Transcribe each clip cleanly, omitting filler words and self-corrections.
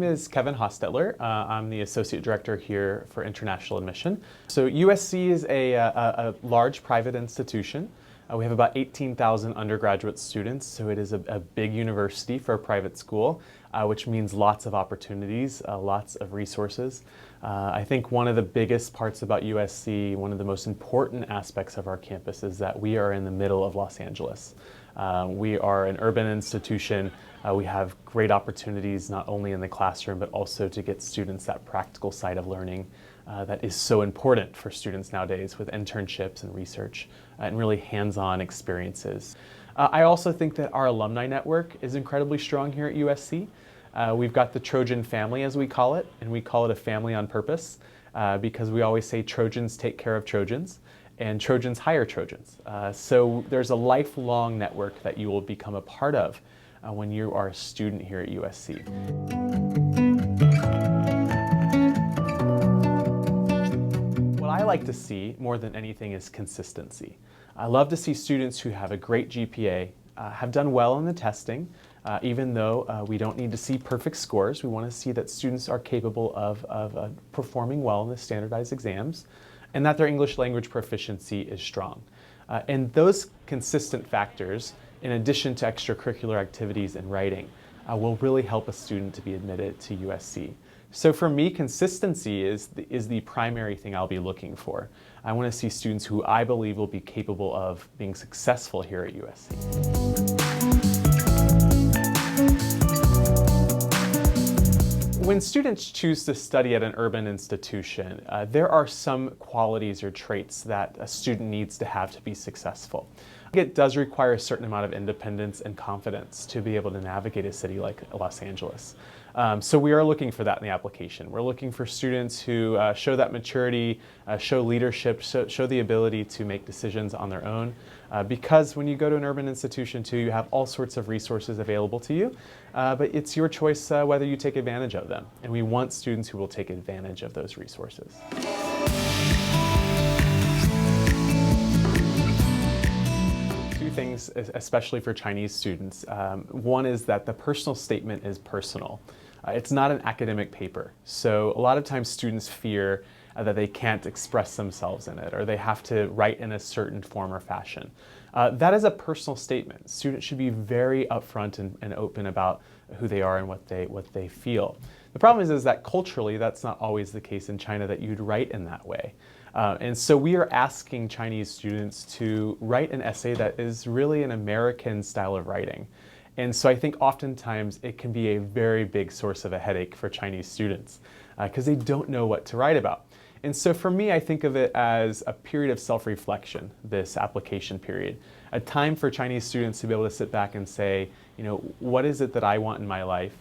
is Kevin Hostetler. I'm the Associate Director here for International Admission. So USC is a large private institution. We have about 18,000 undergraduate students, so it is a big university for a private school, which means lots of opportunities, lots of resources. I think one of the biggest parts about USC, one of the most important aspects of our campus is that we are in the middle of Los Angeles. We are an urban institution. We have great opportunities not only in the classroom, but also to get students that practical side of learning that is so important for students nowadays with internships and research and really hands-on experiences. I also think that our alumni network is incredibly strong here at USC. We've got the Trojan family, as we call it, and we call it a family on purpose because we always say Trojans take care of Trojans and Trojans hire Trojans. So there's a lifelong network that you will become a part of when you are a student here at USC. What I like to see more than anything is consistency. I love to see students who have a great GPA, have done well in the testing, even though we don't need to see perfect scores. We want to see that students are capable of performing well in the standardized exams and that their English language proficiency is strong. And those consistent factors, in addition to extracurricular activities and writing, will really help a student to be admitted to USC. So for me, consistency is the primary thing I'll be looking for. I want to see students who I believe will be capable of being successful here at USC. When students choose to study at an urban institution, there are some qualities or traits that a student needs to have to be successful. It does require a certain amount of independence and confidence to be able to navigate a city like Los Angeles. So we are looking for that in the application. We're looking for students who show that maturity, show leadership, show the ability to make decisions on their own. Because when you go to an urban institution too, you have all sorts of resources available to you, but it's your choice whether you take advantage of them. And we want students who will take advantage of those resources. Two things, especially for Chinese students. One is that the personal statement is personal. It's not an academic paper. So a lot of times students fear that they can't express themselves in it or they have to write in a certain form or fashion. That is a personal statement. Students should be very upfront and open about who they are and what they feel. The problem is that culturally that's not always the case in China that you'd write in that way. And so we are asking Chinese students to write an essay that is really an American style of writing. And so I think oftentimes it can be a very big source of a headache for Chinese students because they don't know what to write about. And so for me, I think of it as a period of self-reflection, this application period, a time for Chinese students to be able to sit back and say, you know, what is it that I want in my life?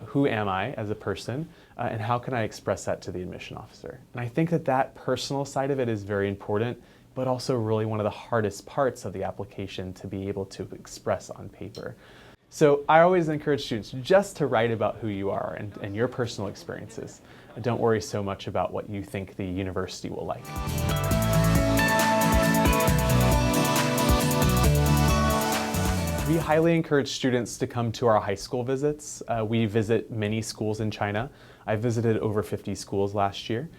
Who am I as a person? And how can I express that to the admission officer? And I think that that personal side of it is very important, but also really one of the hardest parts of the application to be able to express on paper. So I always encourage students just to write about who you are and your personal experiences. Don't worry so much about what you think the university will like. We highly encourage students to come to our high school visits. We visit many schools in China. I visited over 50 schools last year.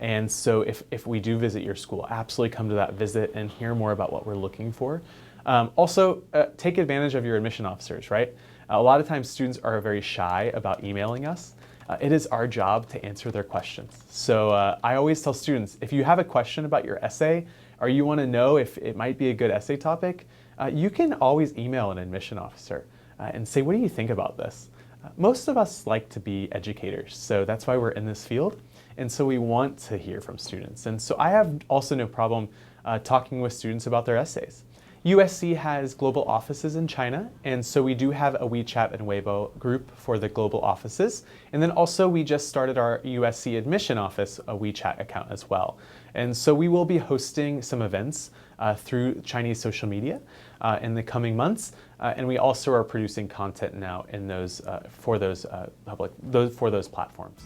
And so if we do visit your school, absolutely come to that visit and hear more about what we're looking for. Also, take advantage of your admission officers, right? A lot of times students are very shy about emailing us. It is our job to answer their questions. So I always tell students, if you have a question about your essay or you want to know if it might be a good essay topic, you can always email an admission officer and say, what do you think about this? Most of us like to be educators, so that's why we're in this field. And so we want to hear from students. And so I have also no problem talking with students about their essays. USC has global offices in China, and so we do have a WeChat and Weibo group for the global offices. And then also we just started our USC admission office a WeChat account as well. And so we will be hosting some events through Chinese social media in the coming months. And we also are producing content now in those for those platforms.